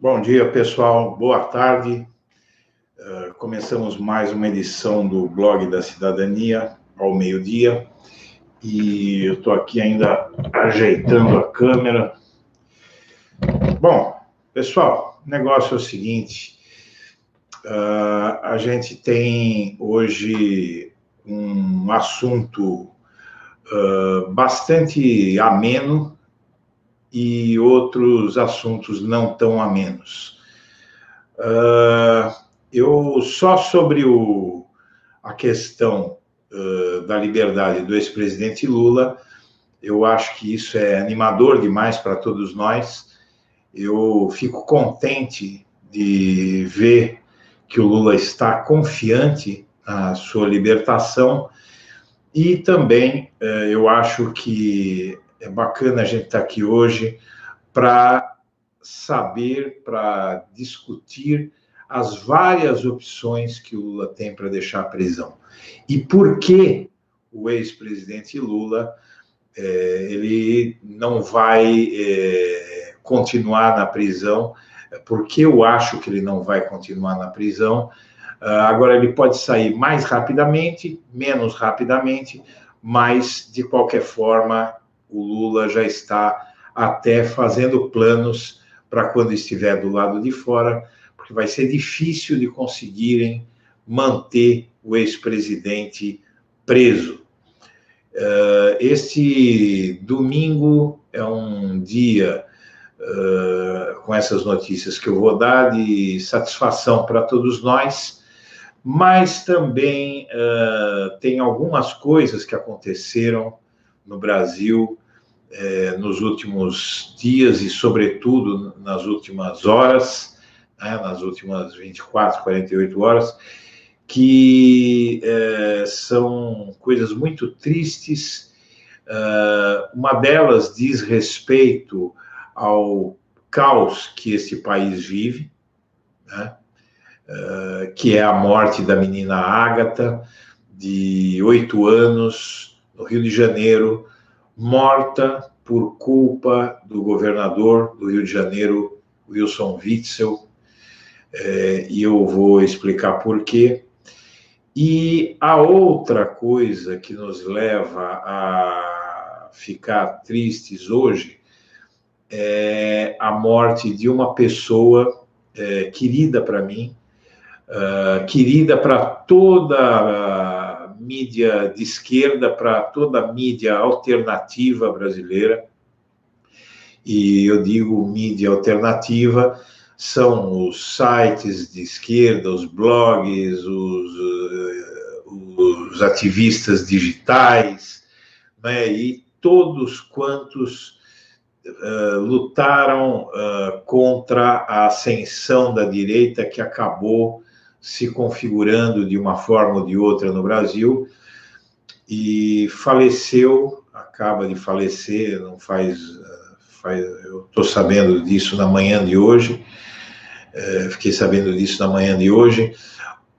Bom dia, pessoal. Boa tarde. Começamos mais uma edição do Blog da Cidadania, ao meio-dia. E eu estou aqui ainda ajeitando a câmera. Bom, pessoal, o negócio é o seguinte. A gente tem hoje um assunto bastante ameno e outros assuntos não tão amenos. Eu só sobre a questão da liberdade do ex-presidente Lula, eu acho que isso é animador demais para todos nós. Eu fico contente de ver que o Lula está confiante na sua libertação e também eu acho que é bacana a gente estar aqui hoje para saber, para discutir as várias opções que o Lula tem para deixar a prisão. E por que o ex-presidente Lula ele não vai continuar na prisão? Porque eu acho que ele não vai continuar na prisão. Agora, ele pode sair mais rapidamente, menos rapidamente, mas, de qualquer forma, o Lula já está até fazendo planos para quando estiver do lado de fora, porque vai ser difícil de conseguirem manter o ex-presidente preso. Este domingo é um dia, com essas notícias que eu vou dar, de satisfação para todos nós, mas também tem algumas coisas que aconteceram no Brasil nos últimos dias e, sobretudo, nas últimas horas, nas últimas 24, 48 horas, que são coisas muito tristes. Uma delas diz respeito ao caos que esse país vive, né? Que é a morte da menina Ágata, de 8 anos, no Rio de Janeiro, morta por culpa do governador do Rio de Janeiro, Wilson Witzel, e eu vou explicar por quê. E a outra coisa que nos leva a ficar tristes hoje é a morte de uma pessoa querida para mim, querida para toda a mídia de esquerda, para toda a mídia alternativa brasileira. E eu digo mídia alternativa, são os sites de esquerda, os blogs, os ativistas digitais, né? E todos quantos lutaram contra a ascensão da direita que acabou se configurando de uma forma ou de outra no Brasil, e acaba de falecer, não faz eu estou sabendo disso na manhã de hoje, fiquei sabendo disso na manhã de hoje.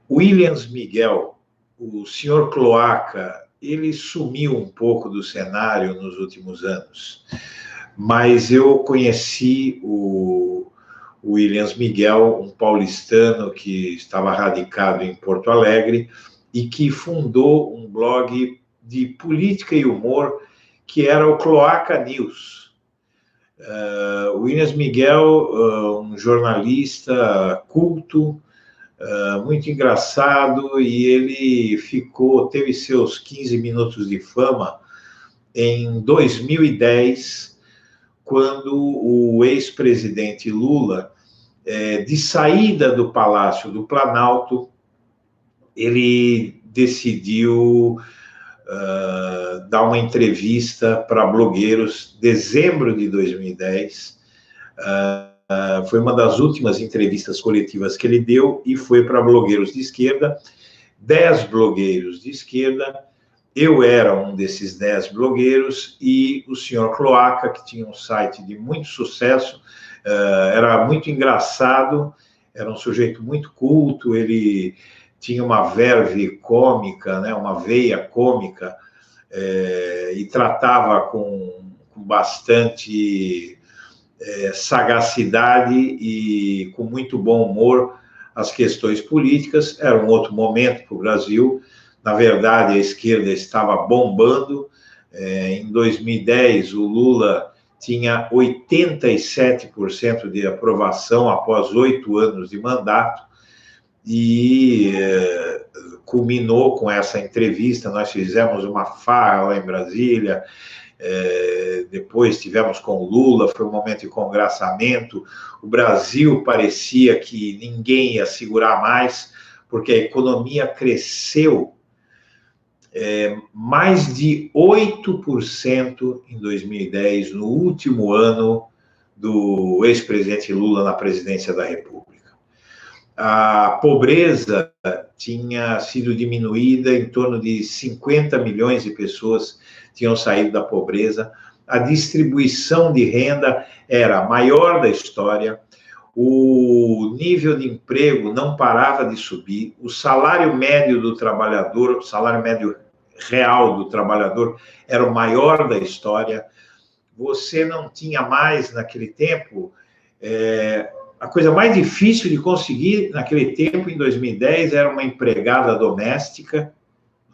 Williams Miguel, o senhor Cloaca, ele sumiu um pouco do cenário nos últimos anos, mas eu conheci o Williams Miguel, um paulistano que estava radicado em Porto Alegre e que fundou um blog de política e humor que era o Cloaca News. O Williams Miguel, um jornalista culto, muito engraçado, e ele teve seus 15 minutos de fama em 2010, quando o ex-presidente Lula, de saída do Palácio do Planalto, ele decidiu dar uma entrevista para blogueiros, dezembro de 2010. Foi uma das últimas entrevistas coletivas que ele deu e foi para blogueiros de esquerda, 10 blogueiros de esquerda. Eu era um desses 10 blogueiros e o senhor Cloaca, que tinha um site de muito sucesso, era muito engraçado, era um sujeito muito culto, ele tinha uma verve cômica, né, uma veia cômica, e tratava com bastante sagacidade e com muito bom humor as questões políticas. Era um outro momento para o Brasil. Na verdade, a esquerda estava bombando. Em 2010, o Lula tinha 87% de aprovação após 8 anos de mandato e culminou com essa entrevista. Nós fizemos uma farra lá em Brasília, depois tivemos com o Lula, foi um momento de congraçamento. O Brasil parecia que ninguém ia segurar mais, porque a economia cresceu mais de 8% em 2010, no último ano do ex-presidente Lula na presidência da República. A pobreza tinha sido diminuída, em torno de 50 milhões de pessoas tinham saído da pobreza, a distribuição de renda era a maior da história, o nível de emprego não parava de subir, o salário médio do trabalhador, o salário médio real do trabalhador era o maior da história. Você não tinha mais, naquele tempo, a coisa mais difícil de conseguir naquele tempo, em 2010, era uma empregada doméstica,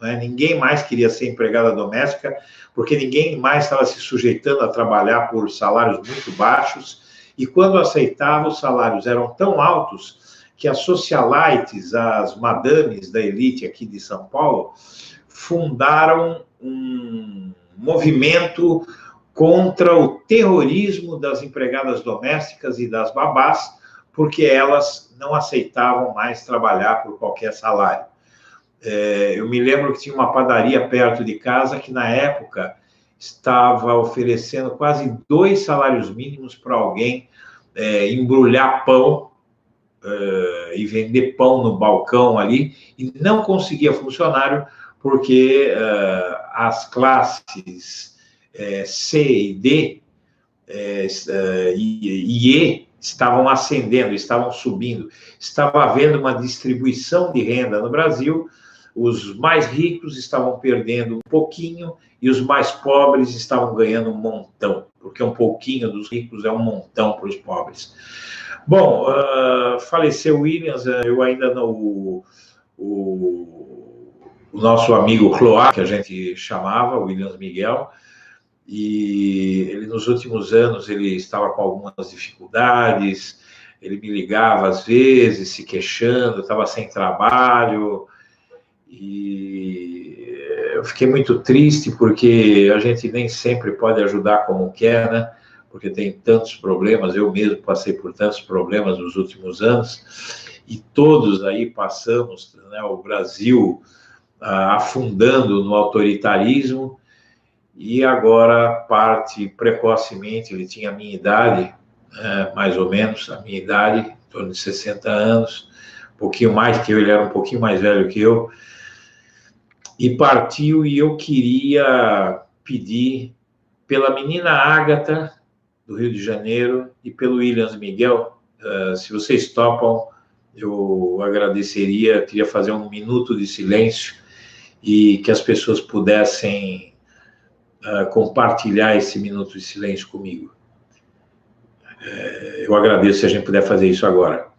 né? Ninguém mais queria ser empregada doméstica, porque ninguém mais estava se sujeitando a trabalhar por salários muito baixos, e quando aceitava, os salários eram tão altos que as socialites, as madames da elite aqui de São Paulo, fundaram um movimento contra o terrorismo das empregadas domésticas e das babás, porque elas não aceitavam mais trabalhar por qualquer salário. Eu me lembro que tinha uma padaria perto de casa que, na época, estava oferecendo quase 2 salários mínimos para alguém embrulhar pão e vender pão no balcão ali, e não conseguia funcionário porque as classes C e D e E estavam ascendendo, estavam subindo. Estava havendo uma distribuição de renda no Brasil, os mais ricos estavam perdendo um pouquinho e os mais pobres estavam ganhando um montão, porque um pouquinho dos ricos é um montão para os pobres. Bom, faleceu Williams, eu ainda não... O nosso amigo Cloá, que a gente chamava, Williams Miguel, e ele, nos últimos anos, ele estava com algumas dificuldades, ele me ligava às vezes, se queixando, estava sem trabalho, e eu fiquei muito triste, porque a gente nem sempre pode ajudar como quer, né? Porque tem tantos problemas, eu mesmo passei por tantos problemas nos últimos anos, e todos aí passamos, né, o Brasil afundando no autoritarismo, e agora parte precocemente. Ele tinha a minha idade, mais ou menos, a minha idade, em torno de 60 anos, um pouquinho mais que eu, ele era um pouquinho mais velho que eu, e partiu, e eu queria pedir pela menina Ágata, do Rio de Janeiro, e pelo Williams Miguel, se vocês topam, eu agradeceria, queria fazer um minuto de silêncio, e que as pessoas pudessem compartilhar esse minuto de silêncio comigo. Eu agradeço se a gente puder fazer isso agora.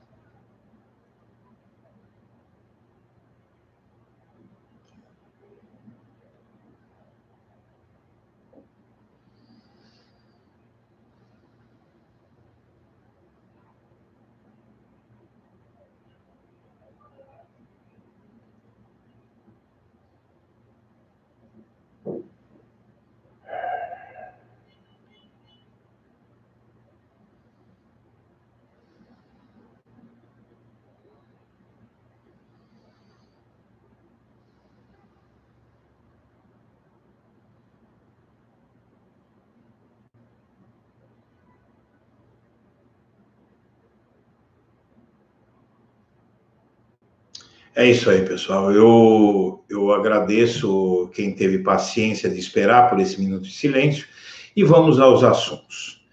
É isso aí, pessoal. Eu agradeço quem teve paciência de esperar por esse minuto de silêncio, e vamos aos assuntos.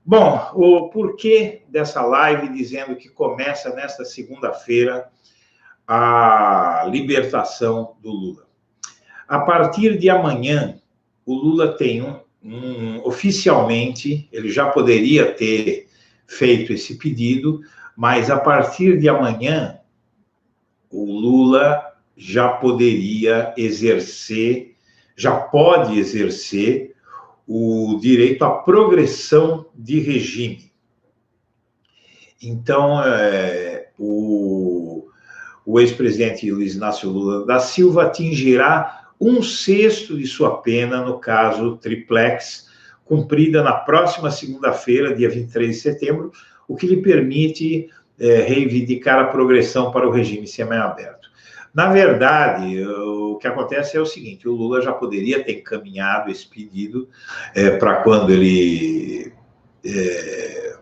Bom, o porquê dessa live dizendo que começa nesta segunda-feira a libertação do Lula. A partir de amanhã, o Lula tem oficialmente, ele já poderia ter feito esse pedido, mas a partir de amanhã, o Lula já poderia exercer, já pode exercer o direito à progressão de regime. Então, o ex-presidente Luiz Inácio Lula da Silva atingirá 1/6 de sua pena no caso Triplex, cumprida na próxima segunda-feira, dia 23 de setembro, o que lhe permite reivindicar a progressão para o regime semiaberto. Na verdade, o que acontece é o seguinte: o Lula já poderia ter encaminhado esse pedido para quando ele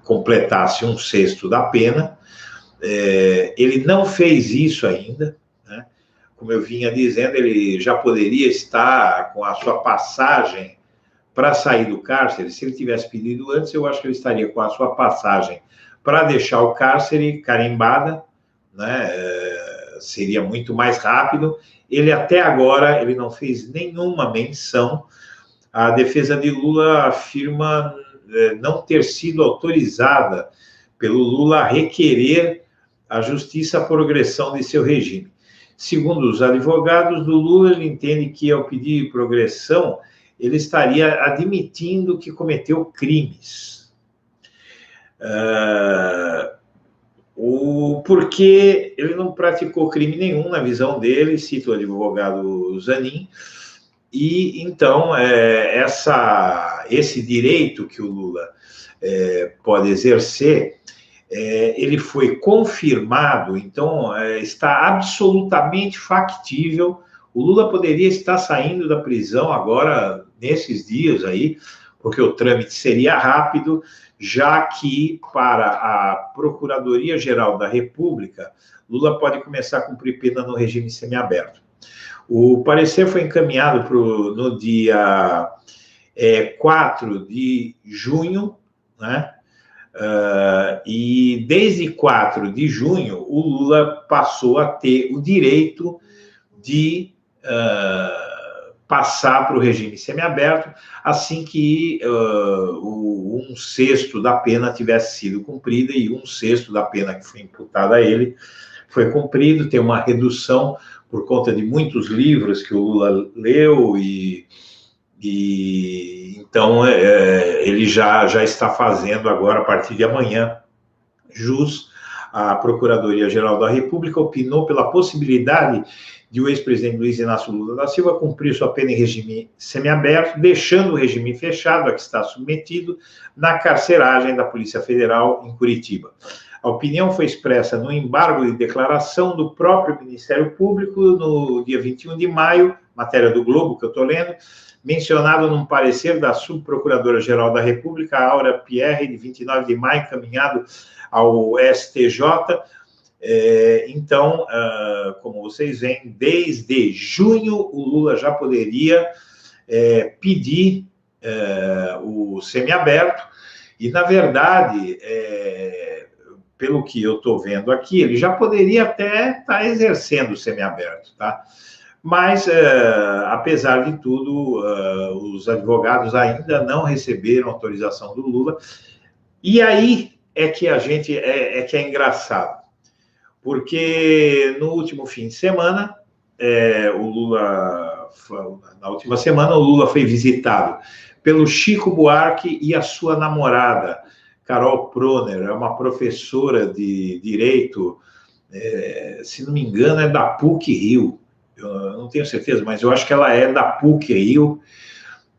completasse 1/6 da pena. Ele não fez isso ainda, né? Como eu vinha dizendo, ele já poderia estar com a sua passagem para sair do cárcere. Se ele tivesse pedido antes, eu acho que ele estaria com a sua passagem para deixar o cárcere carimbada, né? Seria muito mais rápido. Ele até agora ele não fez nenhuma menção. A defesa de Lula afirma não ter sido autorizada pelo Lula a requerer à justiça a progressão de seu regime. Segundo os advogados do Lula, ele entende que, ao pedir progressão, ele estaria admitindo que cometeu crimes. Porque ele não praticou crime nenhum, na visão dele, cita o advogado Zanin, e então esse direito que o Lula pode exercer, ele foi confirmado, então está absolutamente factível. O Lula poderia estar saindo da prisão agora, nesses dias aí, porque o trâmite seria rápido, já que para a Procuradoria-Geral da República, Lula pode começar a cumprir pena no regime semiaberto. O parecer foi encaminhado no dia 4 de junho, né? E desde 4 de junho, o Lula passou a ter o direito de passar para o regime semiaberto assim que 1/6 da pena tivesse sido cumprida, e 1/6 da pena que foi imputada a ele foi cumprido. Tem uma redução por conta de muitos livros que o Lula leu, e então ele já está fazendo agora, a partir de amanhã, jus. A Procuradoria-Geral da República opinou pela possibilidade de o ex-presidente Luiz Inácio Lula da Silva cumprir sua pena em regime semiaberto, deixando o regime fechado a que está submetido na carceragem da Polícia Federal em Curitiba. A opinião foi expressa no embargo de declaração do próprio Ministério Público no dia 21 de maio, matéria do Globo que eu estou lendo, mencionado num parecer da Subprocuradora-Geral da República, Áurea Pierre, de 29 de maio, encaminhado ao STJ. Então, como vocês veem, desde junho o Lula já poderia pedir o semiaberto, e, na verdade, pelo que eu estou vendo aqui, ele já poderia até estar exercendo o semiaberto, tá? Mas, apesar de tudo, os advogados ainda não receberam autorização do Lula. E aí é que é engraçado, porque no último fim de semana, na última semana, o Lula foi visitado pelo Chico Buarque e a sua namorada, Carol Proner, é uma professora de Direito, se não me engano, é da PUC-Rio. Eu não tenho certeza, mas eu acho que ela é da PUC-Rio,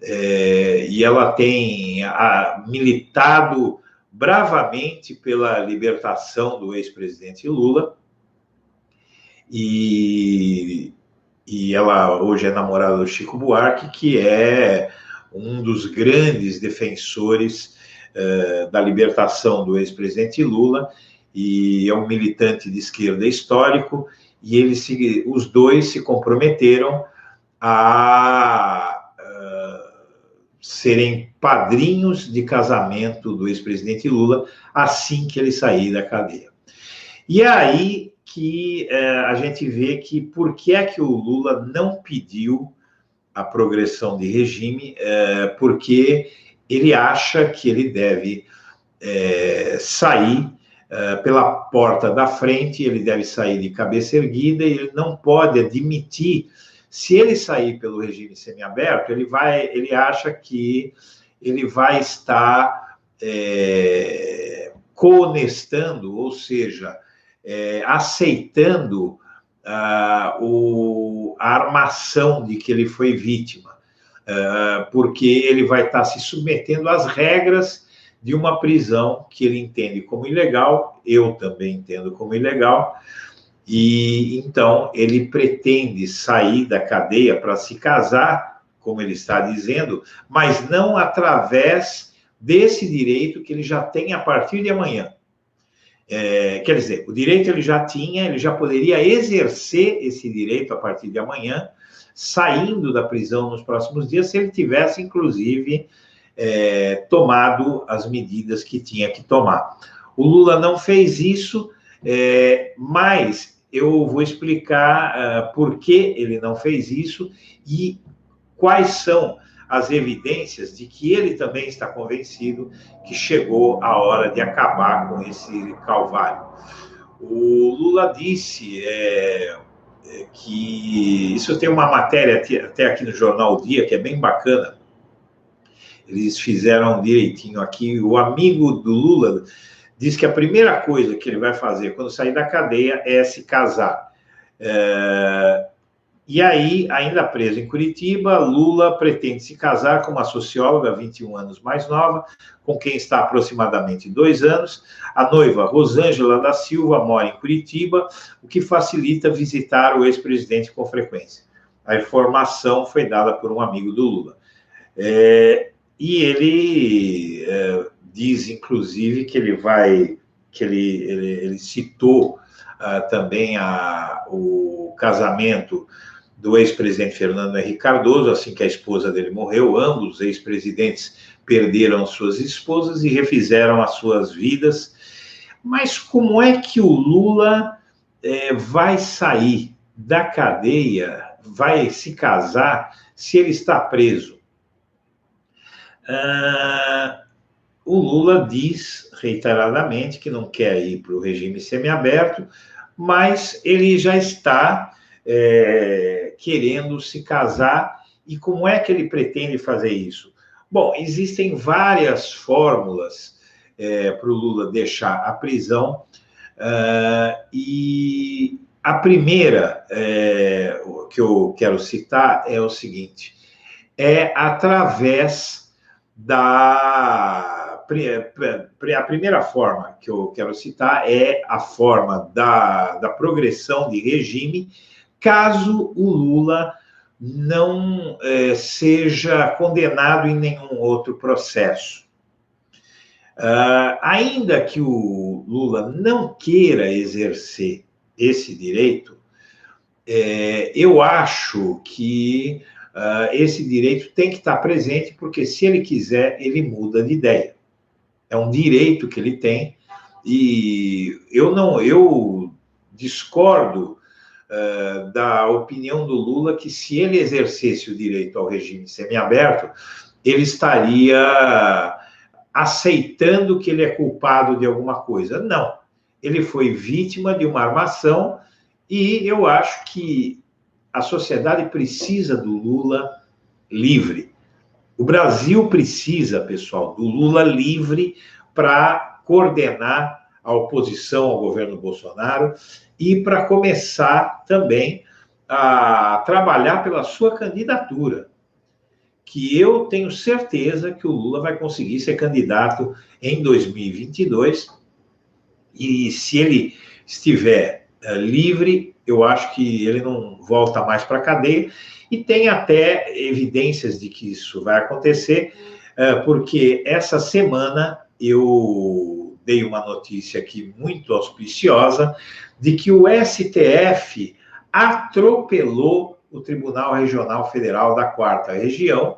e ela tem militado bravamente pela libertação do ex-presidente Lula, e ela hoje é namorada do Chico Buarque, que é um dos grandes defensores da libertação do ex-presidente Lula, e é um militante de esquerda histórico, e os dois se comprometeram a serem padrinhos de casamento do ex-presidente Lula assim que ele sair da cadeia. E é aí que a gente vê que por que é que o Lula não pediu a progressão de regime, porque ele acha que ele deve sair pela porta da frente, ele deve sair de cabeça erguida, e ele não pode admitir, se ele sair pelo regime semiaberto, ele acha que ele vai estar coonestando, ou seja, aceitando a armação de que ele foi vítima, porque ele vai estar se submetendo às regras de uma prisão que ele entende como ilegal, eu também entendo como ilegal, e então ele pretende sair da cadeia para se casar, como ele está dizendo, mas não através desse direito que ele já tem a partir de amanhã. Quer dizer, o direito ele já tinha, ele já poderia exercer esse direito a partir de amanhã, saindo da prisão nos próximos dias, se ele tivesse, inclusive, tomado as medidas que tinha que tomar. O Lula não fez isso, mas eu vou explicar por que ele não fez isso e quais são as evidências de que ele também está convencido que chegou a hora de acabar com esse calvário. O Lula disse que... Isso tem uma matéria até aqui no Jornal O Dia, que é bem bacana. Eles fizeram direitinho aqui. O amigo do Lula diz que a primeira coisa que ele vai fazer quando sair da cadeia é se casar. E aí, ainda preso em Curitiba, Lula pretende se casar com uma socióloga, 21 anos mais nova, com quem está há aproximadamente 2 anos. A noiva, Rosângela da Silva, mora em Curitiba, o que facilita visitar o ex-presidente com frequência. A informação foi dada por um amigo do Lula. E ele diz, inclusive, que ele citou também o casamento do ex-presidente Fernando Henrique Cardoso, assim que a esposa dele morreu. Ambos os ex-presidentes perderam suas esposas e refizeram as suas vidas. Mas como é que o Lula vai sair da cadeia, vai se casar, se ele está preso? O Lula diz reiteradamente que não quer ir para o regime semiaberto, mas ele já está querendo se casar. E como é que ele pretende fazer isso? Bom, existem várias fórmulas para o Lula deixar a prisão, e a primeira que eu quero citar é o seguinte: através a primeira forma que eu quero citar é a forma da progressão de regime, caso o Lula não seja condenado em nenhum outro processo. Ainda que o Lula não queira exercer esse direito, eu acho que esse direito tem que estar presente, porque se ele quiser, ele muda de ideia. É um direito que ele tem, e eu discordo da opinião do Lula que, se ele exercesse o direito ao regime semiaberto, ele estaria aceitando que ele é culpado de alguma coisa. Não. Ele foi vítima de uma armação, e eu acho que a sociedade precisa do Lula livre. O Brasil precisa, pessoal, do Lula livre para coordenar a oposição ao governo Bolsonaro e para começar também a trabalhar pela sua candidatura, que eu tenho certeza que o Lula vai conseguir ser candidato em 2022, e se ele estiver livre, eu acho que ele não volta mais para a cadeia, e tem até evidências de que isso vai acontecer, porque essa semana eu dei uma notícia aqui muito auspiciosa de que o STF atropelou o Tribunal Regional Federal da 4ª Região,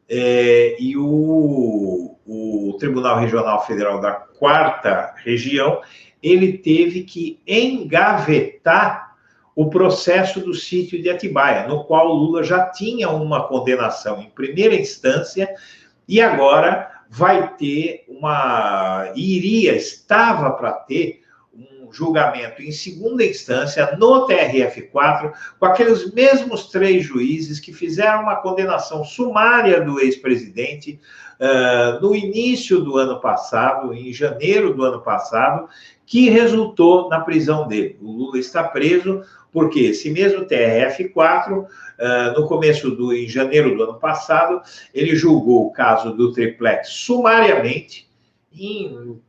e o Tribunal Regional Federal da 4ª Região, ele teve que engavetar o processo do sítio de Atibaia, no qual o Lula já tinha uma condenação em primeira instância e agora vai ter estava para ter um julgamento em segunda instância no TRF4, com aqueles mesmos 3 juízes que fizeram uma condenação sumária do ex-presidente no início do ano passado, em janeiro do ano passado, que resultou na prisão dele. O Lula está preso porque esse mesmo TRF4, em janeiro do ano passado, ele julgou o caso do triplex sumariamente. Em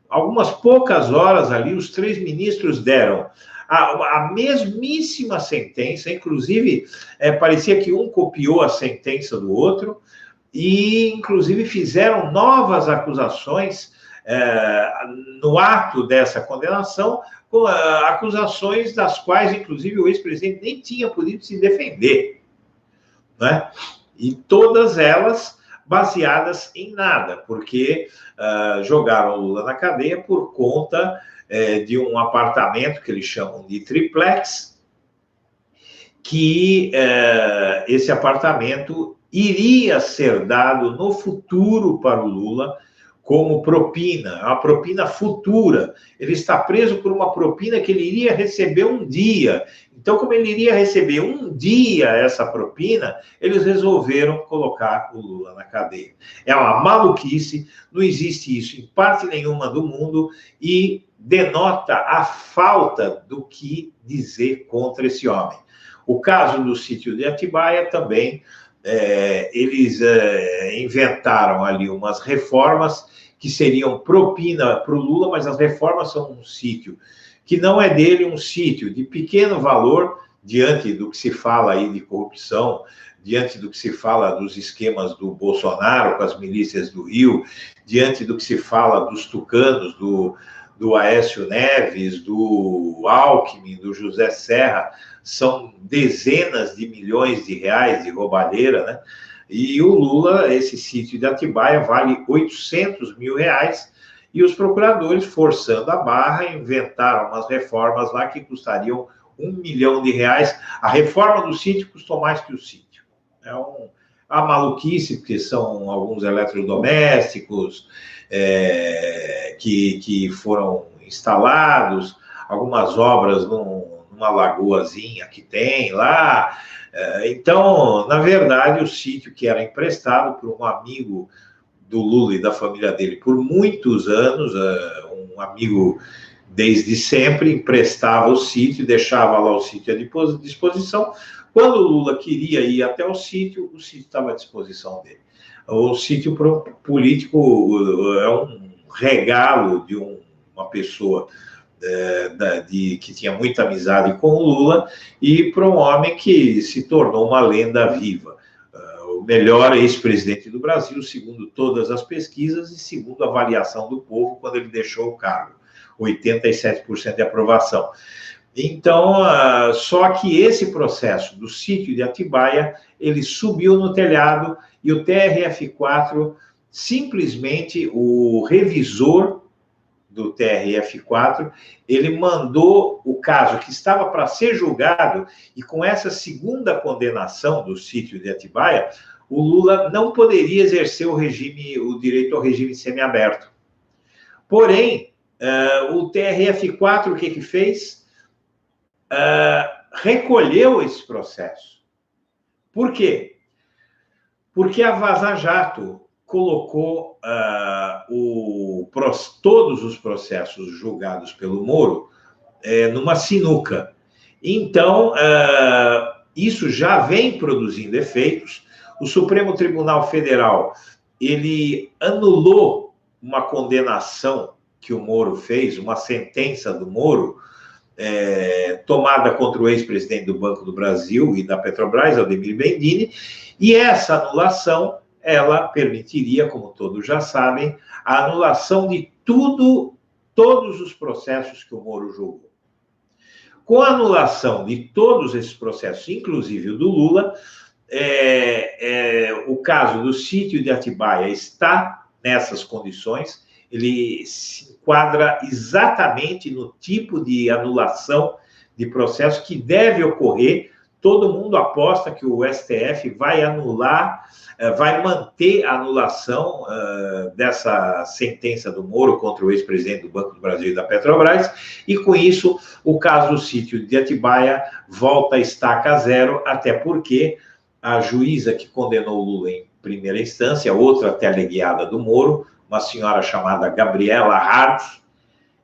algumas poucas horas ali, os 3 ministros deram a mesmíssima sentença, inclusive parecia que um copiou a sentença do outro, e inclusive fizeram novas acusações no ato dessa condenação, com acusações das quais, inclusive, o ex-presidente nem tinha podido se defender, né? E todas elas baseadas em nada, porque jogaram o Lula na cadeia por conta de um apartamento que eles chamam de triplex, que esse apartamento iria ser dado no futuro para o Lula como propina, uma propina futura. Ele está preso por uma propina que ele iria receber um dia. Então, como ele iria receber um dia essa propina, eles resolveram colocar o Lula na cadeia. É uma maluquice, não existe isso em parte nenhuma do mundo e denota a falta do que dizer contra esse homem. O caso do sítio de Atibaia também, eles inventaram ali umas reformas que seriam propina para o Lula, mas as reformas são um sítio que não é dele, um sítio de pequeno valor, diante do que se fala aí de corrupção, diante do que se fala dos esquemas do Bolsonaro com as milícias do Rio, diante do que se fala dos tucanos, do Aécio Neves, do Alckmin, do José Serra, são dezenas de milhões de reais de roubalheira, né? E o Lula, esse sítio de Atibaia, vale 800 mil reais, e os procuradores, forçando a barra, inventaram umas reformas lá que custariam 1 milhão de reais. A reforma do sítio custou mais que o sítio. É uma maluquice, porque são alguns eletrodomésticos que foram instalados, algumas obras numa lagoazinha que tem lá. Então, na verdade, o sítio que era emprestado por um amigo do Lula e da família dele por muitos anos, um amigo desde sempre, emprestava o sítio, deixava lá o sítio à disposição. Quando o Lula queria ir até o sítio estava à disposição dele. O sítio político é um regalo de uma pessoa que tinha muita amizade com o Lula e para um homem que se tornou uma lenda viva. O melhor ex-presidente do Brasil, segundo todas as pesquisas e segundo a avaliação do povo quando ele deixou o cargo. 87% de aprovação. Então, só que esse processo do sítio de Atibaia, ele subiu no telhado e o TRF4, simplesmente o revisor do TRF4, ele mandou o caso que estava para ser julgado, e com essa segunda condenação do sítio de Atibaia, o Lula não poderia exercer o direito ao regime semiaberto. Porém, o TRF4, o que fez? Recolheu esse processo. Por quê? Porque a Vaza Jato colocou todos os processos julgados pelo Moro numa sinuca. Então, isso já vem produzindo efeitos. O Supremo Tribunal Federal, ele anulou uma condenação que o Moro fez, uma sentença do Moro, tomada contra o ex-presidente do Banco do Brasil e da Petrobras, Aldemir Bendini, e essa anulação, ela permitiria, como todos já sabem, a anulação de todos os processos que o Moro julgou. Com a anulação de todos esses processos, inclusive o do Lula, o caso do sítio de Atibaia está nessas condições, ele se enquadra exatamente no tipo de anulação de processo que deve ocorrer. Todo mundo aposta que o STF vai anular, vai manter a anulação dessa sentença do Moro contra o ex-presidente do Banco do Brasil e da Petrobras, e com isso o caso do sítio de Atibaia volta a estaca zero, até porque a juíza que condenou o Lula em primeira instância, outra teleguiada do Moro, uma senhora chamada Gabriela Hartz,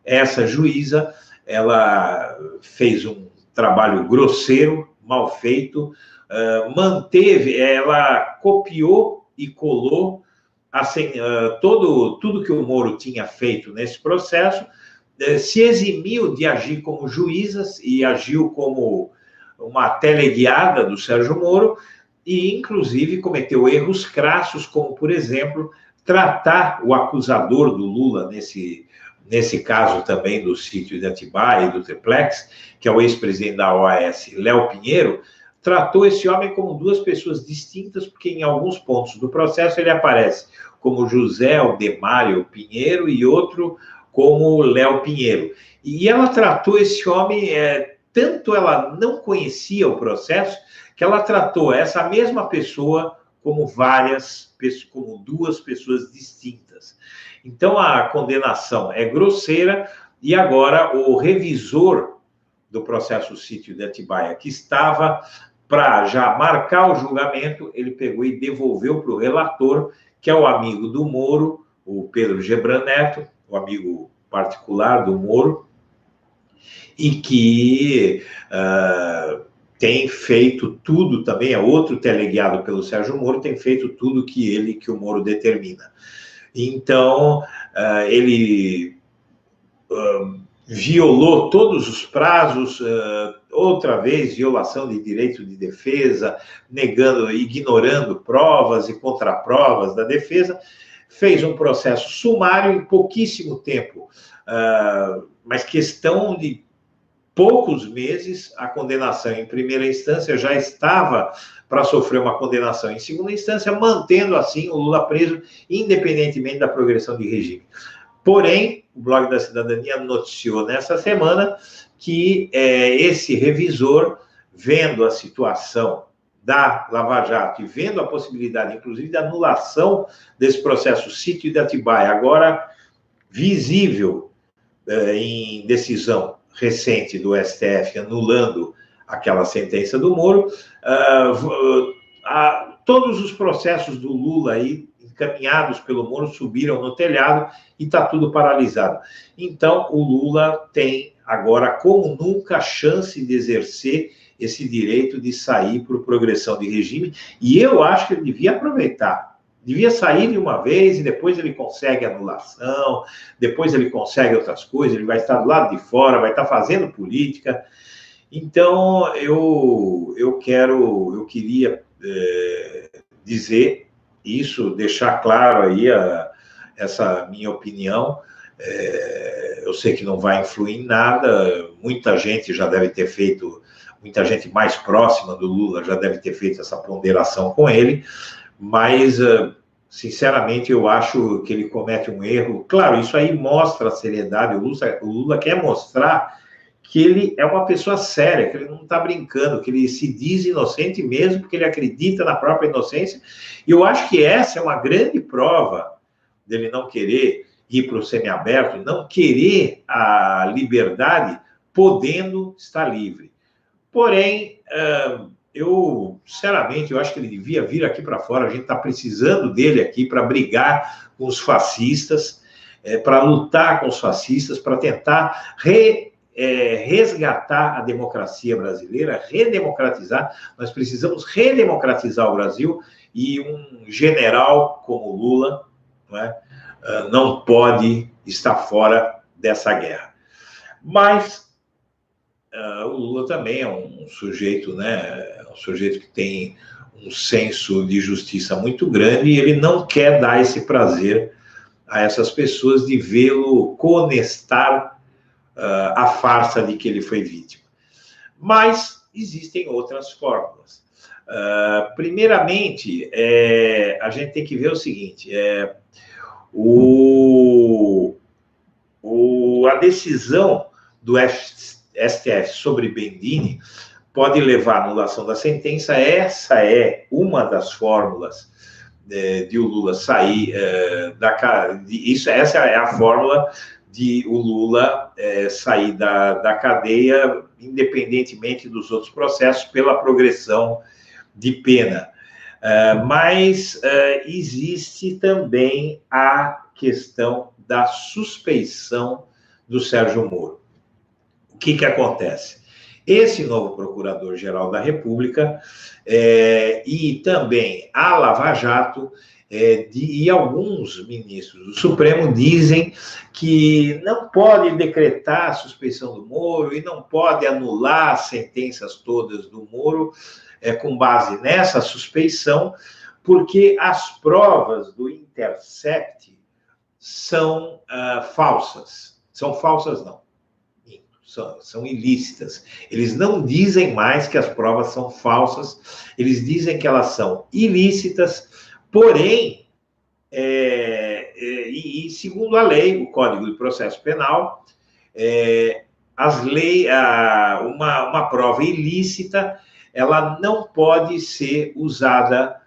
essa juíza, ela fez um trabalho grosseiro, mal feito, ela copiou e colou tudo que o Moro tinha feito nesse processo, se eximiu de agir como juíza e agiu como uma teleguiada do Sérgio Moro, e, inclusive, cometeu erros crassos, como, por exemplo, tratar o acusador do Lula, nesse caso também do sítio de Atibaia e do Triplex, que é o ex-presidente da OAS, Léo Pinheiro, tratou esse homem como duas pessoas distintas, porque em alguns pontos do processo ele aparece como José Aldemário Pinheiro e outro como Léo Pinheiro. E ela tratou esse homem, tanto ela não conhecia o processo, que ela tratou essa mesma pessoa como como duas pessoas distintas. Então, a condenação é grosseira, e agora o revisor do processo sítio de Atibaia, que estava para já marcar o julgamento, ele pegou e devolveu para o relator, que é o amigo do Moro, o Pedro Gebran Neto, o amigo particular do Moro, e que tem feito tudo também, é outro teleguiado pelo Sérgio Moro, tem feito tudo que o Moro determina. Então, ele violou todos os prazos, outra vez violação de direito de defesa, ignorando provas e contraprovas da defesa, fez um processo sumário em pouquíssimo tempo, mas questão de poucos meses, a condenação em primeira instância já estava para sofrer uma condenação em segunda instância, mantendo assim o Lula preso, independentemente da progressão de regime. Porém, o Blog da Cidadania noticiou nessa semana que esse revisor, vendo a situação da Lava Jato e vendo a possibilidade, inclusive, da anulação desse processo sítio de Atibaia, agora visível em decisão recente do STF, anulando aquela sentença do Moro, todos os processos do Lula aí, encaminhados pelo Moro, subiram no telhado e está tudo paralisado. Então, o Lula tem agora, como nunca, a chance de exercer esse direito de sair por progressão de regime, e eu acho que ele devia aproveitar. Devia sair de uma vez e depois ele consegue anulação, depois ele consegue outras coisas, ele vai estar do lado de fora, vai estar fazendo política. Então, eu queria dizer isso, deixar claro aí essa minha opinião. Eu sei que não vai influir em nada, muita gente já deve ter feito, muita gente mais próxima do Lula já deve ter feito essa ponderação com ele, mas, sinceramente, eu acho que ele comete um erro. Claro, isso aí mostra a seriedade, o Lula quer mostrar que ele é uma pessoa séria, que ele não está brincando, que ele se diz inocente mesmo, porque ele acredita na própria inocência, e eu acho que essa é uma grande prova dele não querer ir para o semiaberto, não querer a liberdade, podendo estar livre. Porém, sinceramente, eu acho que ele devia vir aqui para fora, a gente está precisando dele aqui para brigar com os fascistas, para lutar com os fascistas, para tentar resgatar a democracia brasileira, redemocratizar. Nós precisamos redemocratizar o Brasil, e um general como Lula, não pode estar fora dessa guerra. Mas o Lula também é um sujeito, um sujeito que tem um senso de justiça muito grande, e ele não quer dar esse prazer a essas pessoas de vê-lo conestar a farsa de que ele foi vítima. Mas existem outras fórmulas. Primeiramente, a gente tem que ver o seguinte: a decisão do STF sobre Bendini pode levar à anulação da sentença. Essa é uma das fórmulas de o Lula sair essa é a fórmula de o Lula sair da cadeia, independentemente dos outros processos, pela progressão de pena. Mas existe também a questão da suspeição do Sérgio Moro. O que acontece? Esse novo Procurador-Geral da República e também a Lava Jato e alguns ministros do Supremo dizem que não pode decretar a suspeição do Moro e não pode anular as sentenças todas do Moro com base nessa suspeição, porque as provas do Intercept são falsas. São falsas, não. São ilícitas. Eles não dizem mais que as provas são falsas, eles dizem que elas são ilícitas, porém, segundo a lei, o Código de Processo Penal, uma prova ilícita, ela não pode ser usada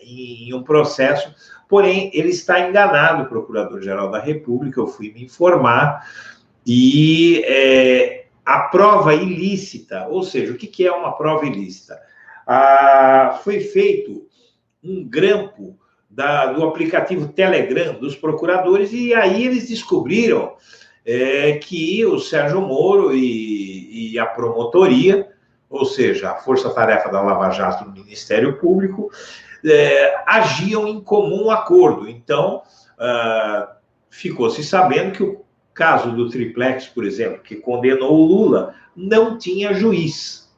em um processo, porém, ele está enganado, o Procurador-Geral da República, eu fui me informar, e a prova ilícita, ou seja, o que é uma prova ilícita? Foi feito um grampo do aplicativo Telegram dos procuradores, e aí eles descobriram que o Sérgio Moro e a promotoria, ou seja, a força-tarefa da Lava Jato no Ministério Público, agiam em comum acordo. Então, ficou-se sabendo que o caso do Triplex, por exemplo, que condenou o Lula, não tinha juiz.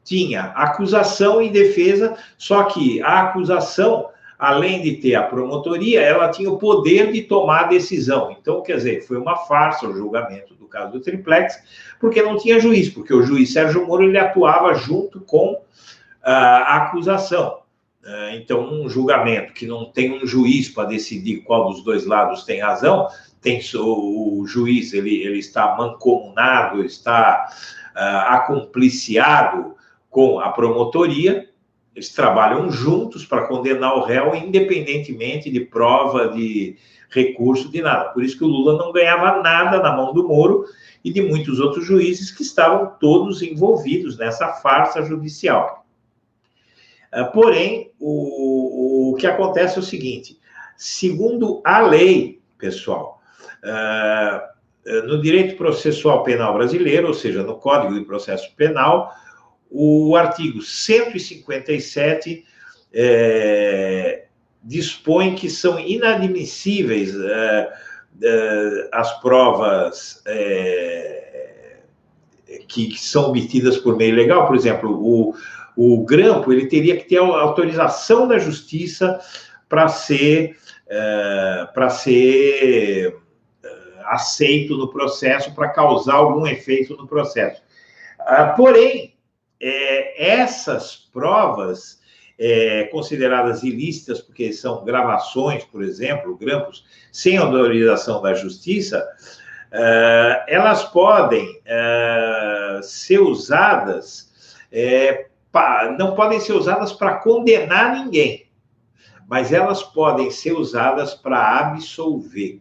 Tinha acusação e defesa, só que a acusação, além de ter a promotoria, ela tinha o poder de tomar a decisão. Então, quer dizer, foi uma farsa o julgamento do caso do Triplex, porque não tinha juiz, porque o juiz Sérgio Moro ele atuava junto com a acusação. Então, um julgamento que não tem um juiz para decidir qual dos dois lados tem razão, o juiz ele está mancomunado, está acompliciado com a promotoria, eles trabalham juntos para condenar o réu, independentemente de prova, de recurso, de nada. Por isso que o Lula não ganhava nada na mão do Moro e de muitos outros juízes que estavam todos envolvidos nessa farsa judicial. Porém, o que acontece é o seguinte, segundo a lei, pessoal, no direito processual penal brasileiro, ou seja, no Código de Processo Penal, o artigo 157 dispõe que são inadmissíveis as provas que são obtidas por meio legal. Por exemplo, o grampo ele teria que ter a autorização da Justiça para ser aceito no processo, para causar algum efeito no processo. Porém, essas provas consideradas ilícitas, porque são gravações, por exemplo, grampos, sem autorização da Justiça, elas podem ser usadas, não podem ser usadas para condenar ninguém, mas elas podem ser usadas para absolver.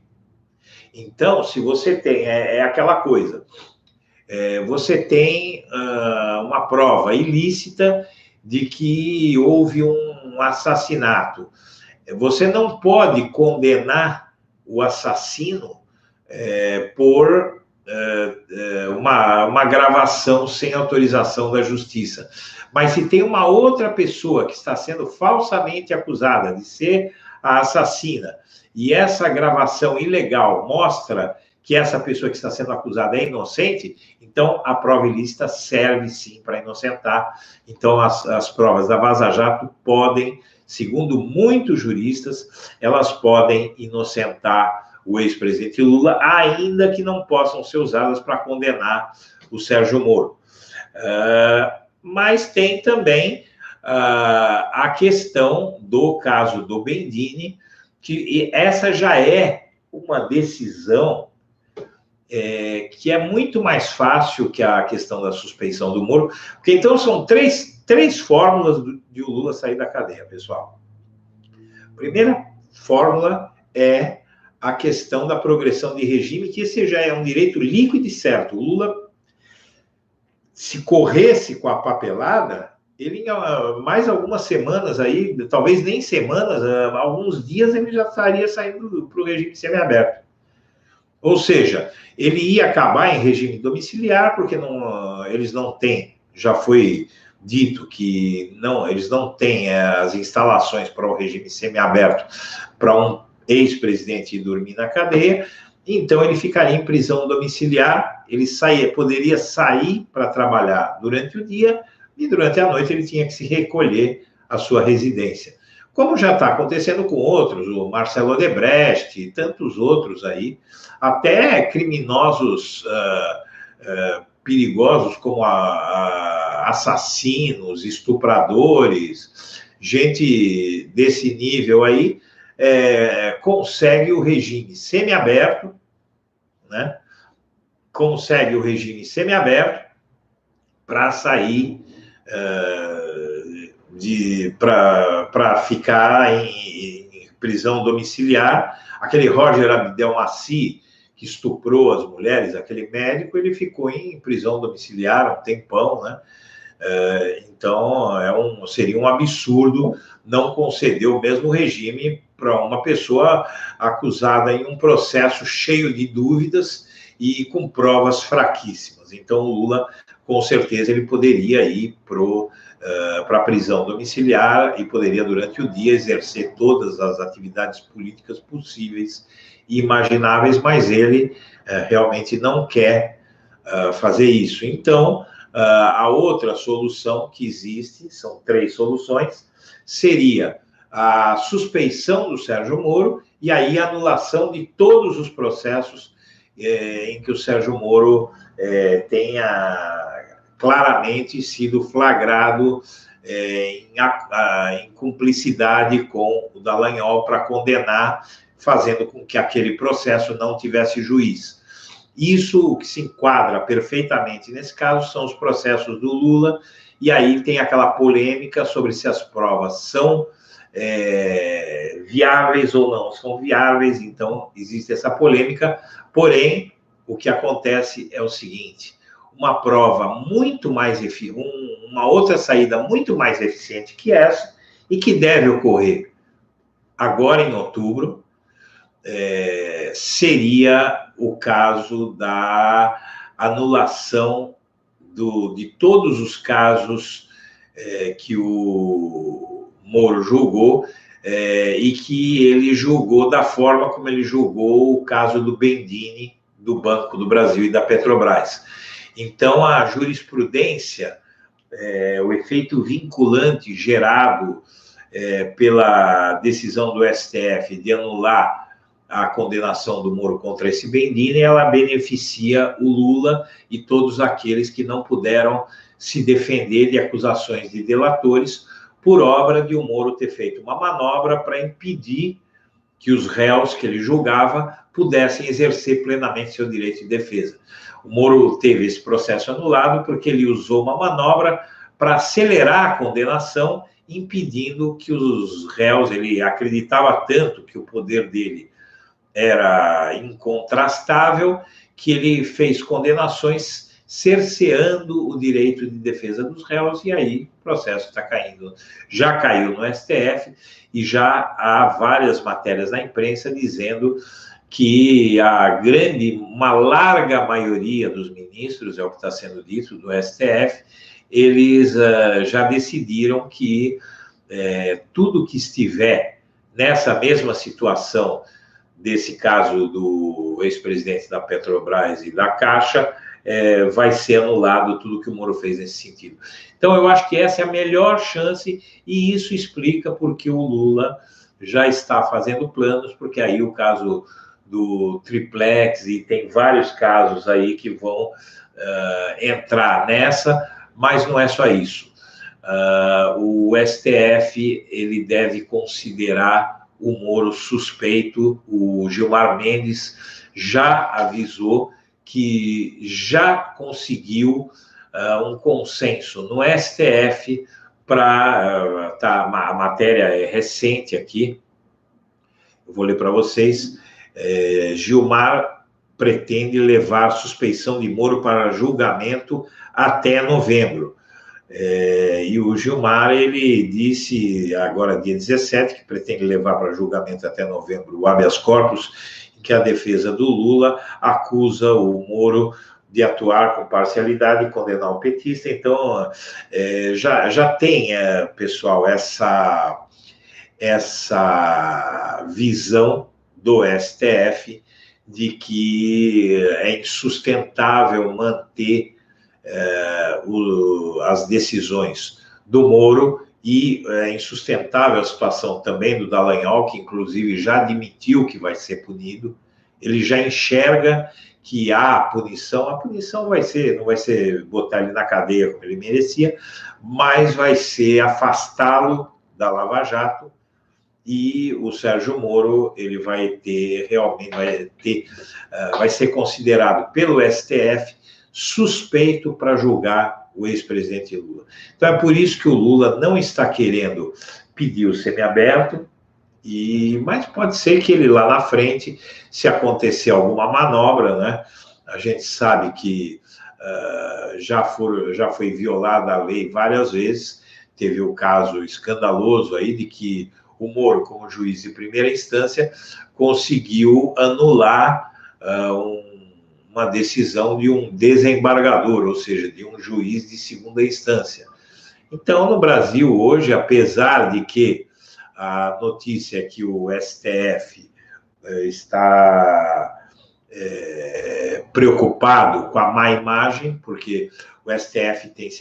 Então, se você tem, aquela coisa, você tem uma prova ilícita de que houve um assassinato. Você não pode condenar o assassino por uma gravação sem autorização da Justiça. Mas se tem uma outra pessoa que está sendo falsamente acusada de ser a assassina, e essa gravação ilegal mostra que essa pessoa que está sendo acusada é inocente, então a prova ilícita serve sim para inocentar. Então as provas da Vaza Jato podem, segundo muitos juristas, elas podem inocentar o ex-presidente Lula, ainda que não possam ser usadas para condenar o Sérgio Moro. Mas tem também a questão do caso do Bendini, que essa já é uma decisão que é muito mais fácil que a questão da suspeição do Moro, porque então são três fórmulas de o Lula sair da cadeia, pessoal. A primeira fórmula é a questão da progressão de regime, que esse já é um direito líquido e certo. O Lula, se corresse com a papelada, ele em mais algumas semanas aí, talvez nem semanas, alguns dias ele já estaria saindo para o regime semiaberto. Ou seja, ele ia acabar em regime domiciliar, porque eles não têm, já foi dito que eles não têm as instalações para o regime semiaberto para um ex-presidente dormir na cadeia, então ele ficaria em prisão domiciliar, ele poderia sair para trabalhar durante o dia e durante a noite ele tinha que se recolher à sua residência. Como já está acontecendo com outros, o Marcelo Odebrecht e tantos outros aí, até criminosos perigosos como assassinos, estupradores, gente desse nível aí, consegue o regime semiaberto, né? Consegue o regime semiaberto para sair para ficar em prisão domiciliar. Aquele Roger Abdelmaci, que estuprou as mulheres, aquele médico, ele ficou em prisão domiciliar um tempão, né? Então, seria um absurdo não conceder o mesmo regime para uma pessoa acusada em um processo cheio de dúvidas e com provas fraquíssimas. Então, o Lula, com certeza, ele poderia ir para a prisão domiciliar e poderia, durante o dia, exercer todas as atividades políticas possíveis e imagináveis, mas ele realmente não quer fazer isso. Então, a outra solução que existe, são 3 soluções, seria a suspeição do Sérgio Moro e aí a anulação de todos os processos em que o Sérgio Moro tenha claramente sido flagrado em cumplicidade com o Dallagnol para condenar, fazendo com que aquele processo não tivesse juiz. Isso, o que se enquadra perfeitamente nesse caso, são os processos do Lula, e aí tem aquela polêmica sobre se as provas são viáveis ou não são viáveis, então existe essa polêmica, porém, o que acontece é o seguinte: uma prova muito mais uma outra saída muito mais eficiente que essa, e que deve ocorrer agora em outubro, seria o caso da anulação de todos os casos que o Moro julgou, e que ele julgou da forma como ele julgou o caso do Bendini, do Banco do Brasil e da Petrobras. Então, a jurisprudência, o efeito vinculante gerado pela decisão do STF de anular a condenação do Moro contra esse Bendini, ela beneficia o Lula e todos aqueles que não puderam se defender de acusações de delatores por obra de o Moro ter feito uma manobra para impedir que os réus que ele julgava pudessem exercer plenamente seu direito de defesa. O Moro teve esse processo anulado porque ele usou uma manobra para acelerar a condenação, impedindo que os réus, ele acreditava tanto que o poder dele era incontrastável, que ele fez condenações cerceando o direito de defesa dos réus, e aí o processo está caindo. Já caiu no STF e já há várias matérias na imprensa dizendo que uma larga maioria dos ministros, é o que está sendo dito do STF, eles já decidiram que tudo que estiver nessa mesma situação desse caso do ex-presidente da Petrobras e da Caixa, vai ser anulado tudo que o Moro fez nesse sentido. Então, eu acho que essa é a melhor chance, e isso explica porque o Lula já está fazendo planos, porque aí o caso do triplex, e tem vários casos aí que vão entrar nessa, mas não é só isso. O STF, ele deve considerar o Moro suspeito. O Gilmar Mendes já avisou que já conseguiu um consenso no STF para... a matéria é recente aqui, eu vou ler para vocês. Gilmar pretende levar suspeição de Moro para julgamento até novembro. E o Gilmar, ele disse, agora dia 17, que pretende levar para julgamento até novembro o habeas corpus, em que a defesa do Lula acusa o Moro de atuar com parcialidade e condenar o petista. Então, já tem, pessoal, essa visão do STF de que é insustentável manter as decisões do Moro, e é insustentável a situação também do Dallagnol, que inclusive já admitiu que vai ser punido. Ele já enxerga que há punição. A punição não vai ser botar ele na cadeia como ele merecia, mas vai ser afastá-lo da Lava Jato, e o Sérgio Moro, ele vai ser considerado pelo STF suspeito para julgar o ex-presidente Lula. Então é por isso que o Lula não está querendo pedir o semiaberto, mas pode ser que ele lá na frente, se acontecer alguma manobra, né? A gente sabe que já foi violada a lei várias vezes. Teve o caso escandaloso aí de que o Moro, como juiz de primeira instância, conseguiu anular uma decisão de um desembargador, ou seja, de um juiz de segunda instância. Então, no Brasil hoje, apesar de que a notícia é que o STF está preocupado com a má imagem, porque o STF vinha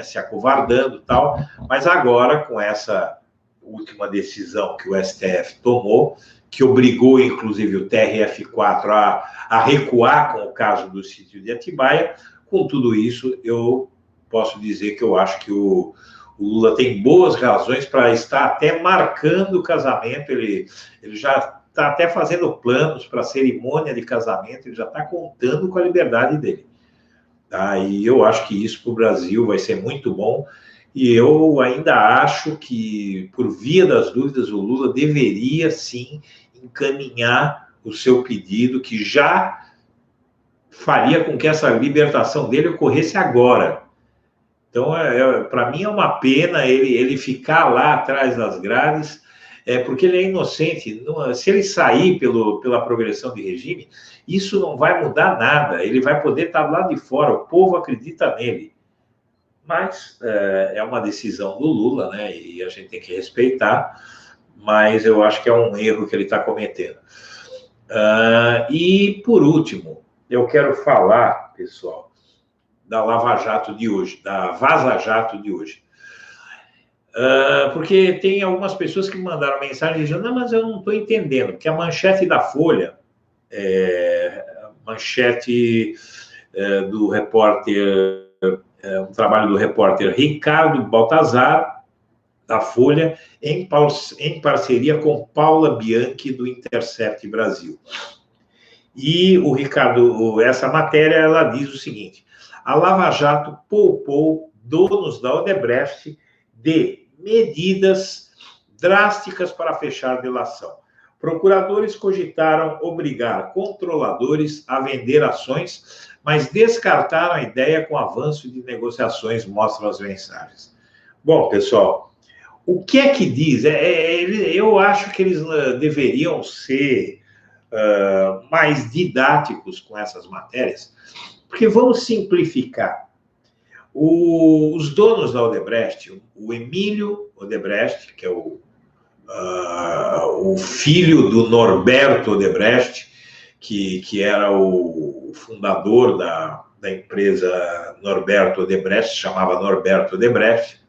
se acovardando e tal, mas agora, com essa última decisão que o STF tomou, que obrigou, inclusive, o TRF4 a recuar com o caso do sítio de Atibaia, com tudo isso, eu posso dizer que eu acho que o Lula tem boas razões para estar até marcando o casamento. Ele já está até fazendo planos para a cerimônia de casamento, ele já está contando com a liberdade dele. E eu acho que isso para o Brasil vai ser muito bom. E eu ainda acho que, por via das dúvidas, o Lula deveria, sim, encaminhar o seu pedido, que já faria com que essa libertação dele ocorresse agora. Então, para mim, é uma pena ele ficar lá atrás das grades, porque ele é inocente. Se ele sair pela progressão de regime, isso não vai mudar nada. Ele vai poder estar lá de fora, o povo acredita nele. Mas é uma decisão do Lula, né? E a gente tem que respeitar, mas eu acho que é um erro que ele está cometendo. E, por último, eu quero falar, pessoal, da Lava Jato de hoje, da Vaza Jato de hoje. Porque tem algumas pessoas que mandaram mensagem dizendo: não, mas eu não estou entendendo, porque a manchete da Folha, manchete do repórter... um trabalho do repórter Ricardo Baltazar, da Folha, em parceria com Paula Bianchi, do Intercept Brasil. E o Ricardo, essa matéria, ela diz o seguinte: a Lava Jato poupou donos da Odebrecht de medidas drásticas para fechar delação. Procuradores cogitaram obrigar controladores a vender ações, mas descartaram a ideia com o avanço de negociações, mostram as mensagens. Bom, pessoal, o que é que diz? Eu acho que eles deveriam ser mais didáticos com essas matérias, porque vamos simplificar. Os donos da Odebrecht, o Emílio Odebrecht, que é o filho do Norberto Odebrecht, que era o fundador da empresa Norberto Odebrecht, chamava Norberto Odebrecht.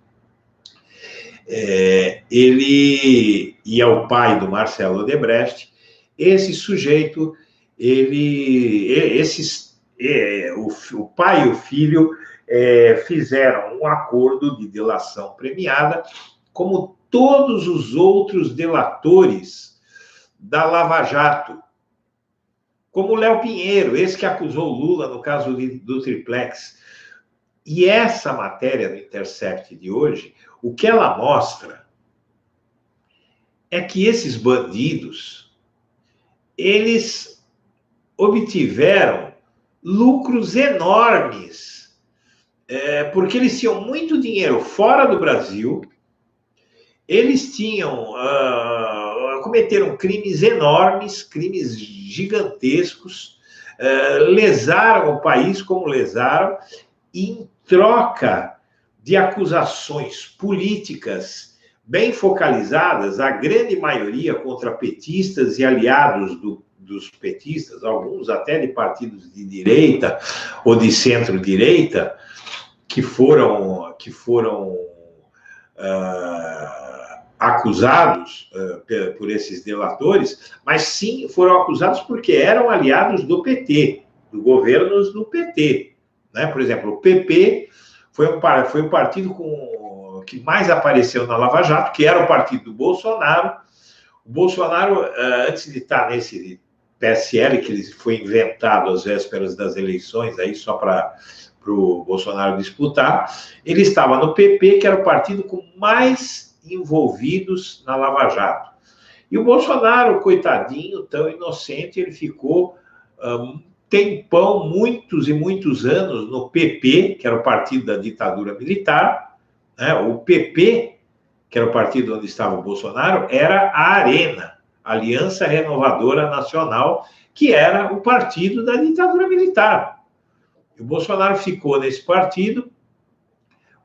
Ele é o pai do Marcelo Odebrecht. Esse sujeito, o pai e o filho fizeram um acordo de delação premiada, como todos os outros delatores da Lava Jato. como o Léo Pinheiro, esse que acusou o Lula no caso do triplex. E essa matéria do Intercept de hoje, o que ela mostra é que esses bandidos, eles obtiveram lucros enormes, porque eles tinham muito dinheiro fora do Brasil, eles cometeram crimes enormes, crimes gigantescos, lesaram o país como lesaram, e em troca de acusações políticas bem focalizadas, a grande maioria contra petistas e aliados dos petistas, alguns até de partidos de direita ou de centro-direita, que foram acusados por esses delatores, mas sim foram acusados porque eram aliados do PT, do governos do PT. Né? Por exemplo, o PP foi o partido que mais apareceu na Lava Jato, que era o partido do Bolsonaro. O Bolsonaro, antes de estar nesse PSL, que ele foi inventado às vésperas das eleições, aí só para o Bolsonaro disputar, ele estava no PP, que era o partido com mais envolvidos na Lava Jato. E o Bolsonaro, coitadinho, tão inocente, ele ficou tempão, muitos e muitos anos no PP, que era o partido da ditadura militar, né? O PP, que era o partido onde estava o Bolsonaro, era a ARENA, Aliança Renovadora Nacional, que era o partido da ditadura militar. E o Bolsonaro ficou nesse partido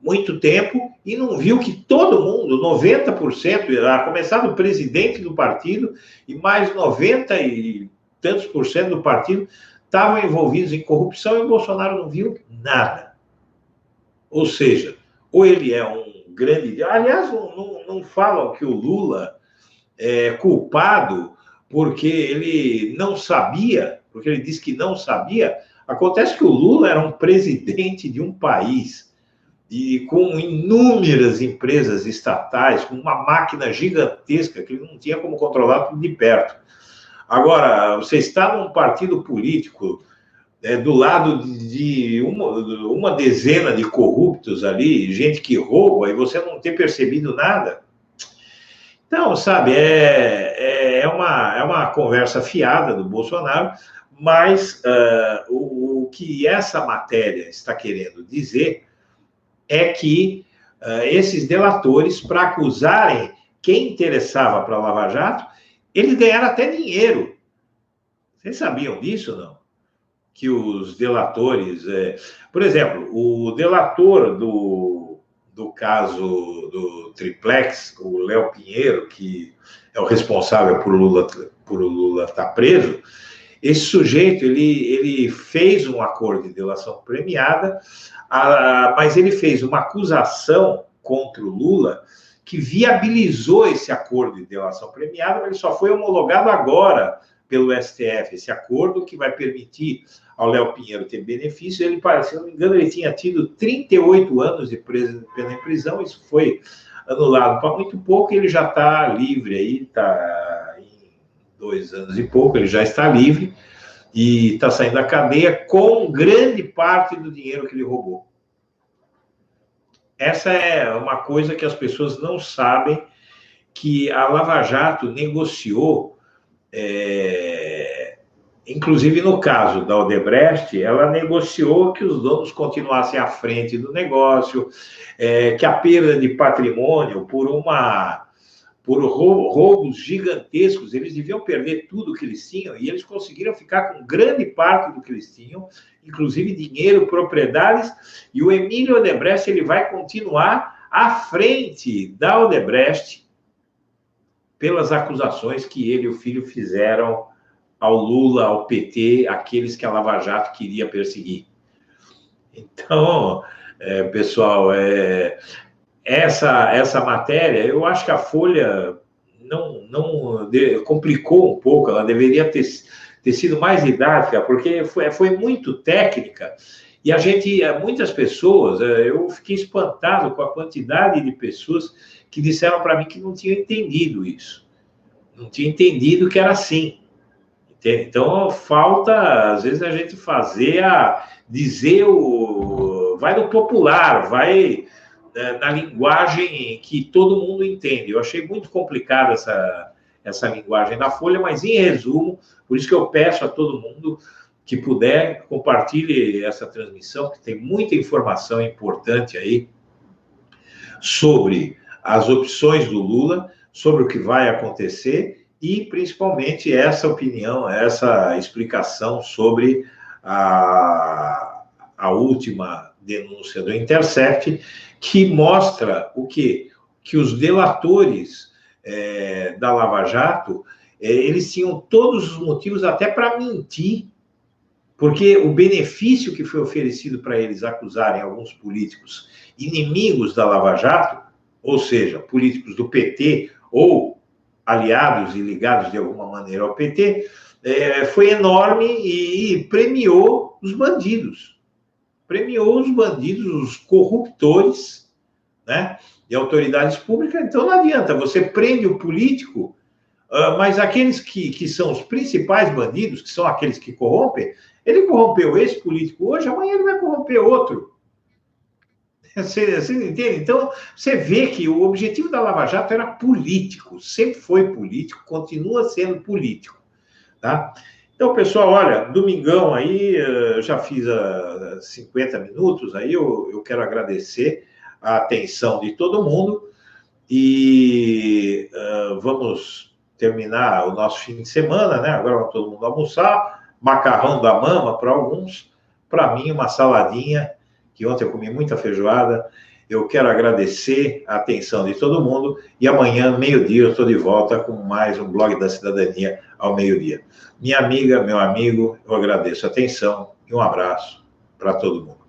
muito tempo e não viu que todo mundo, 90%, a começar do presidente do partido e mais 90 e tantos por cento do partido, estavam envolvidos em corrupção e o Bolsonaro não viu nada. Ou seja, ou ele é um grande... Aliás, não falam que o Lula é culpado porque ele não sabia, porque ele disse que não sabia. Acontece que o Lula era um presidente de um país e com inúmeras empresas estatais, com uma máquina gigantesca que ele não tinha como controlar tudo de perto. Agora, você está num partido político do lado de uma dezena de corruptos ali, gente que rouba, e você não ter percebido nada. Então, sabe, é uma conversa fiada do Bolsonaro, mas o que essa matéria está querendo dizer é que esses delatores, para acusarem quem interessava para a Lava Jato, eles ganharam até dinheiro. Vocês sabiam disso, não? Que os delatores... Por exemplo, o delator do caso do triplex, o Léo Pinheiro, que é o responsável por o Lula estar preso, esse sujeito, ele fez um acordo de delação premiada, mas ele fez uma acusação contra o Lula que viabilizou esse acordo de delação premiada, mas ele só foi homologado agora pelo STF, esse acordo que vai permitir ao Léo Pinheiro ter benefício. Ele, se não me engano, ele tinha tido 38 anos de pena em prisão, isso foi anulado para muito pouco, ele já está livre aí, está em 2 anos e pouco, ele já está livre e está saindo da cadeia com grande parte do dinheiro que ele roubou. Essa é uma coisa que as pessoas não sabem, que a Lava Jato negociou, inclusive no caso da Odebrecht, ela negociou que os donos continuassem à frente do negócio, que a perda de patrimônio por roubos gigantescos, eles deviam perder tudo que eles tinham, e eles conseguiram ficar com grande parte do que eles tinham, inclusive dinheiro, propriedades, e o Emílio Odebrecht ele vai continuar à frente da Odebrecht pelas acusações que ele e o filho fizeram ao Lula, ao PT, aqueles que a Lava Jato queria perseguir. Então, pessoal, essa matéria, eu acho que a Folha complicou um pouco, ela deveria ter sido mais didática, porque foi muito técnica, e muitas pessoas, eu fiquei espantado com a quantidade de pessoas que disseram para mim que não tinham entendido isso, não tinham entendido que era assim, Então, falta, às vezes, a gente dizer vai no popular, vai na linguagem que todo mundo entende. Eu achei muito complicada essa linguagem da Folha, mas, em resumo, por isso que eu peço a todo mundo que puder, compartilhe essa transmissão, que tem muita informação importante aí sobre as opções do Lula, sobre o que vai acontecer e, principalmente, essa opinião, essa explicação sobre a última denúncia do Intercept, que mostra o quê? Que os delatores da Lava Jato, eles tinham todos os motivos até para mentir, porque o benefício que foi oferecido para eles acusarem alguns políticos inimigos da Lava Jato, ou seja, políticos do PT ou aliados e ligados de alguma maneira ao PT, foi enorme e premiou os bandidos. Premiou os bandidos, os corruptores, né, de autoridades públicas. Então não adianta, você prende o político, mas aqueles que são os principais bandidos, que são aqueles que corrompem, ele corrompeu esse político hoje, amanhã ele vai corromper outro. Você entende? Então, você vê que o objetivo da Lava Jato era político, sempre foi político, continua sendo político, tá? Então, pessoal, olha, domingão aí, eu já fiz 50 minutos, aí eu quero agradecer a atenção de todo mundo e vamos terminar o nosso fim de semana, né? Agora vai todo mundo almoçar, macarrão da mama para alguns, para mim uma saladinha, que ontem eu comi muita feijoada. Eu quero agradecer a atenção de todo mundo e amanhã, meio-dia, eu estou de volta com mais um Blog da Cidadania ao meio-dia. Minha amiga, meu amigo, eu agradeço a atenção e um abraço para todo mundo.